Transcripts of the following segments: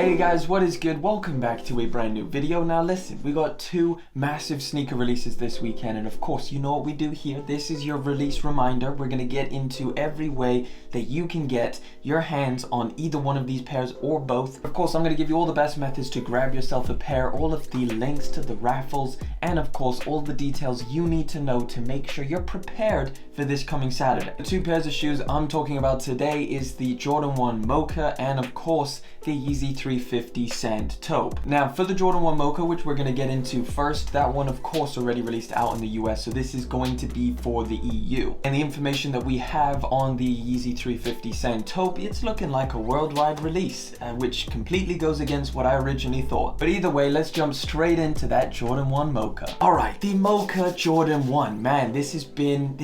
Hey guys, what is good? Welcome back to a brand new video. Now listen, we got two massive sneaker releases this weekend, and of course you know what we do here. This is your release reminder. We're gonna get into every way that you can get your hands on either one of these pairs or both. Of course I'm gonna give you all the best methods to grab yourself a pair, all of the links to the raffles, and of course all the details you need to know to make sure you're prepared for this coming Saturday. The two pairs of shoes I'm talking about today is the Jordan 1 Mocha and of course the Yeezy 350 Sand Taupe. Now for the Jordan 1 Mocha, which we're going to get into first, that one of course already released out in the US, so this is going to be for the EU. And the information that we have on the Yeezy 350 Sand Taupe, it's looking like a worldwide release, which completely goes against what I originally thought. But either way, let's jump straight into that Jordan 1 Mocha. Alright, the Mocha Jordan 1, man, this has been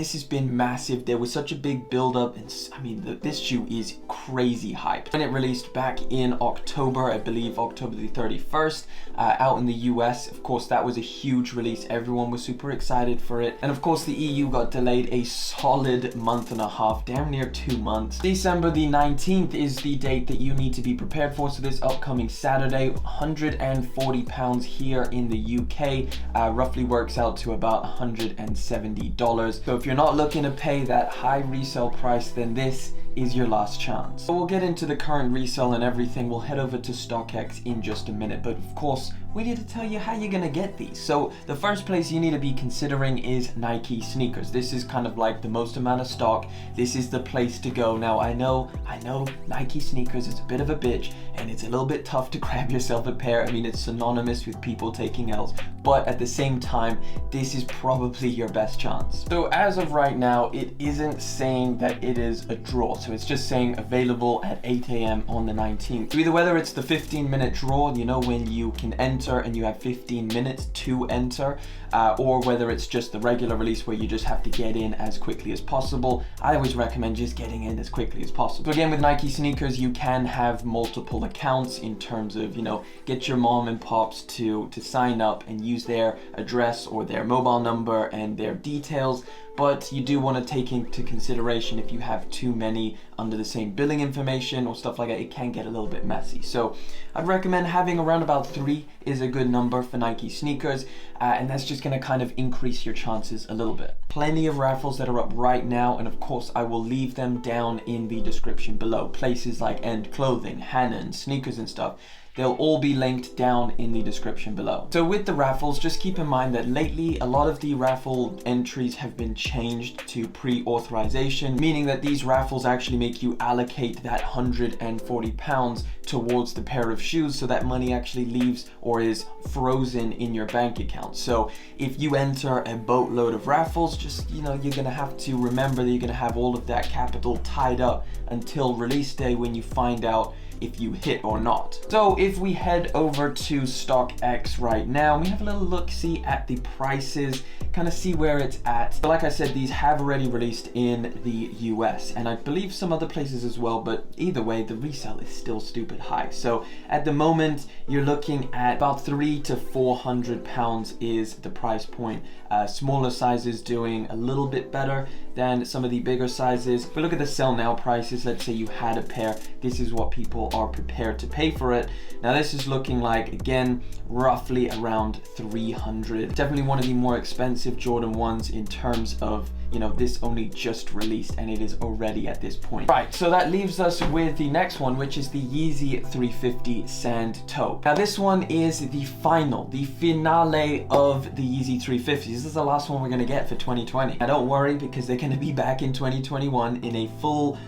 massive. There was such a big build up, and I mean this shoe is crazy hyped. When it released back in October, I believe October the 31st, out in the US, of course that was a huge release. Everyone was super excited for it, and of course the EU got delayed a solid month and a half, damn near 2 months. December the 19th is the date that you need to be prepared for, so this upcoming Saturday. £140 here in the UK, roughly works out to about $170. So if you're not looking to pay that high resale price, then this is your last chance. So we'll get into the current resale and everything. We'll head over to StockX in just a minute, but of course we need to tell you how you're gonna get these. So the first place you need to be considering is Nike sneakers. This is kind of like the most amount of stock. This is the place to go. Now I know Nike sneakers is a bit of a bitch and it's a little bit tough to grab yourself a pair. I mean, it's synonymous with people taking L's, but at the same time this is probably your best chance. So as of right now, it isn't saying that it is a draw, so it's just saying available at 8 AM on the 19th. So either whether it's the 15-minute draw, you know, when you can enter and you have 15 minutes to enter, or whether it's just the regular release where you just have to get in as quickly as possible. I always recommend just getting in as quickly as possible. So again, with Nike sneakers, you can have multiple accounts in terms of, you know, get your mom and pops to sign up and use their address or their mobile number and their details. But you do want to take into consideration if you have too many under the same billing information or stuff like that, it can get a little bit messy. So I'd recommend having around about 3 is a good number for Nike sneakers, and that's just going to kind of increase your chances a little bit. Plenty of raffles that are up right now, and of course I will leave them down in the description below. Places like Endclothing, Hanon, Sneakersnstuff. They'll all be linked down in the description below. So with the raffles, just keep in mind that lately a lot of the raffle entries have been changed to pre-authorization, meaning that these raffles actually make you allocate that £140 towards the pair of shoes, so that money actually leaves or is frozen in your bank account. So if you enter a boatload of raffles, just, you know, you're gonna have to remember that you're gonna have all of that capital tied up until release day when you find out if you hit or not. So if we head over to StockX right now, we have a little look-see at the prices, kind of see where it's at. So like I said, these have already released in the US, and I believe some other places as well, but either way, the resale is still stupid high. So at the moment, you're looking at about £300 to £400 is the price point. Smaller sizes doing a little bit better than some of the bigger sizes. But look at the sell now prices. Let's say you had a pair, this is what people are prepared to pay for it. Now this is looking like, again, roughly around 300. Definitely one of the more expensive Jordan 1s in terms of, you know, this only just released and it is already at this point. Right, so that leaves us with the next one, which is the Yeezy 350 Sand Taupe. Now this one is the finale of the Yeezy 350s. This is the last one we're gonna get for 2020. Now don't worry, because they're gonna be back in 2021 in a full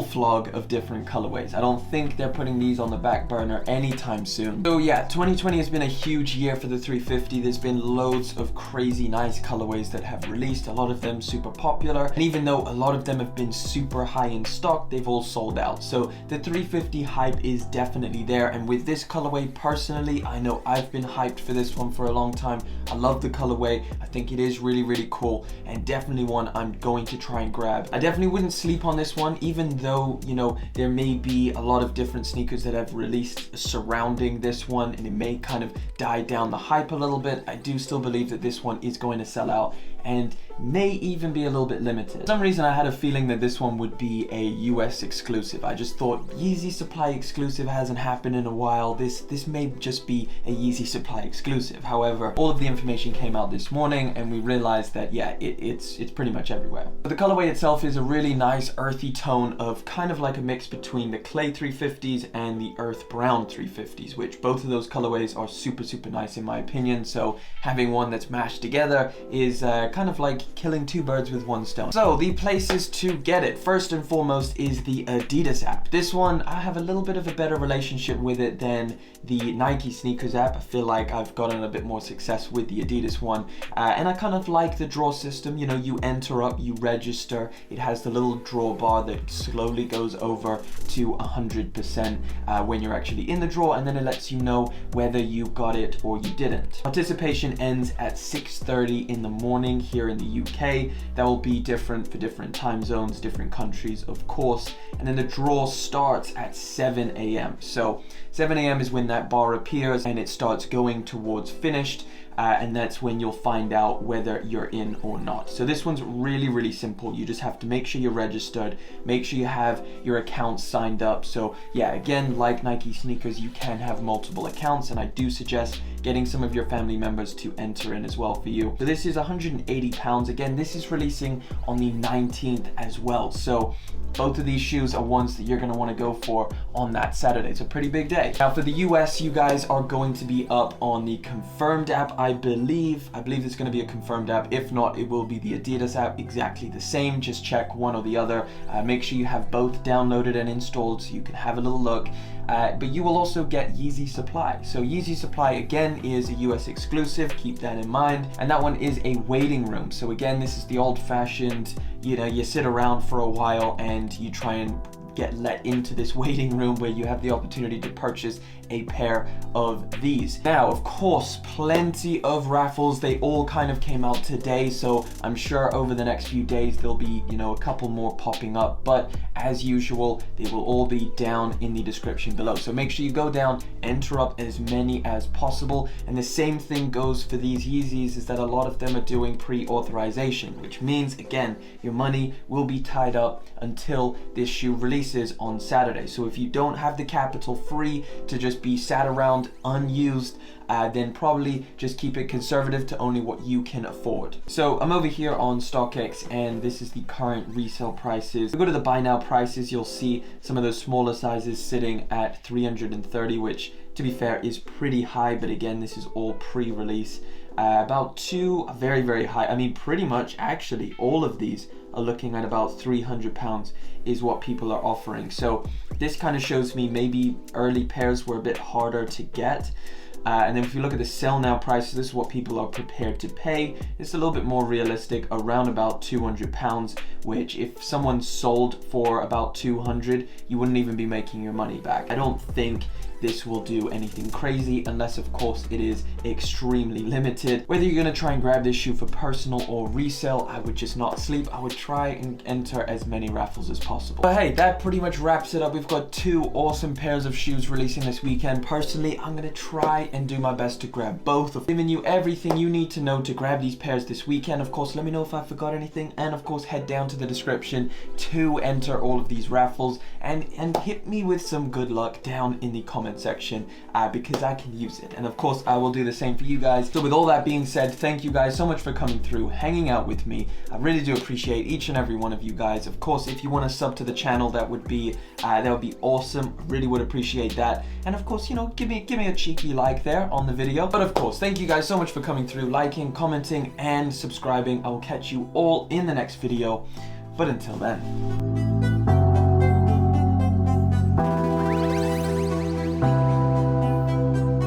flog of different colorways. I don't think they're putting these on the back burner anytime soon. So yeah, 2020 has been a huge year for the 350. There's been loads of crazy nice colorways that have released, a lot of them super popular, and even though a lot of them have been super high in stock, they've all sold out. So the 350 hype is definitely there, and with this colorway personally, I know I've been hyped for this one for a long time. I love the colorway. I think it is really, really cool, and definitely one I'm going to try and grab. I definitely wouldn't sleep on this one, even though, you know, there may be a lot of different sneakers that have released surrounding this one, and it may kind of die down the hype a little bit. I do still believe that this one is going to sell out, and may even be a little bit limited. For some reason I had a feeling that this one would be a US exclusive. I just thought Yeezy Supply exclusive hasn't happened in a while. This may just be a Yeezy Supply exclusive. However, all of the information came out this morning and we realized that yeah, it's pretty much everywhere. But the colorway itself is a really nice earthy tone of kind of like a mix between the clay 350s and the earth brown 350s, which both of those colorways are super nice in my opinion. So having one that's mashed together is kind of like killing two birds with one stone. So the places to get it, first and foremost, is the Adidas app. This one, I have a little bit of a better relationship with it than the Nike sneakers app. I feel like I've gotten a bit more success with the Adidas one, and I kind of like the draw system. You know, you enter up, you register, it has the little draw bar that slowly goes over to 100% when you're actually in the draw, and then it lets you know whether you got it or you didn't. Participation ends at 6:30 in the morning here in the UK. That will be different for different time zones, different countries, of course. And then the draw starts at 7 a.m. So 7 a.m. is when that bar appears and it starts going towards finished. And that's when you'll find out whether you're in or not. So this one's really simple. You just have to make sure you're registered, make sure you have your accounts signed up. So yeah, again, like Nike sneakers, you can have multiple accounts, and I do suggest getting some of your family members to enter in as well for you. So this is £180. Again, this is releasing on the 19th as well. So both of these shoes are ones that you're going to want to go for on that Saturday. It's a pretty big day. Now for the US, you guys are going to be up on the confirmed app, I believe it's going to be a confirmed app. If not, it will be the Adidas app, exactly the same. Just check one or the other. Make sure you have both downloaded and installed so you can have a little look. But you will also get Yeezy Supply. So Yeezy Supply again is a US exclusive, keep that in mind. And that one is a waiting room. So again, this is the old-fashioned, you know, you sit around for a while and you try and get let into this waiting room where you have the opportunity to purchase a pair of these. Now, of course, plenty of raffles. They all kind of came out today, so I'm sure over the next few days there'll be, you know, a couple more popping up, but as usual, they will all be down in the description below. So make sure you go down, enter up as many as possible. And the same thing goes for these Yeezys, is that a lot of them are doing pre-authorization, which means, again, your money will be tied up until this shoe releases on Saturday. So if you don't have the capital free to just be sat around unused, then probably just keep it conservative to only what you can afford. So I'm over here on StockX, and this is the current resale prices. If you go to the buy now prices, you'll see some of those smaller sizes sitting at 330, which to be fair is pretty high, but again, this is all pre-release. About two very high, I mean pretty much actually all of these are looking at about £300 is what people are offering. So this kind of shows me maybe early pairs were a bit harder to get. And then if you look at the sell now prices, this is what people are prepared to pay. It's a little bit more realistic, around about £200, which if someone sold for about 200, you wouldn't even be making your money back. I don't think this will do anything crazy unless of course it is extremely limited. Whether you're gonna try and grab this shoe for personal or resale, I would just not sleep. I would try and enter as many raffles as possible. But hey, that pretty much wraps it up. We've got two awesome pairs of shoes releasing this weekend. Personally, I'm gonna try and do my best to grab both. I've given you everything you need to know to grab these pairs this weekend. Of course, let me know if I forgot anything, and of course head down to the description to enter all of these raffles, and hit me with some good luck down in the comment section, because I can use it. And of course I will do the same for you guys. So with all that being said, thank you guys so much for coming through, hanging out with me. I really do appreciate each and every one of you guys. Of course, if you want to sub to the channel, that would be awesome. I really would appreciate that. And of course, you know, give me a cheeky like there on the video. But of course, thank you guys so much for coming through, liking, commenting, and subscribing. I will catch you all in the next video. But until then.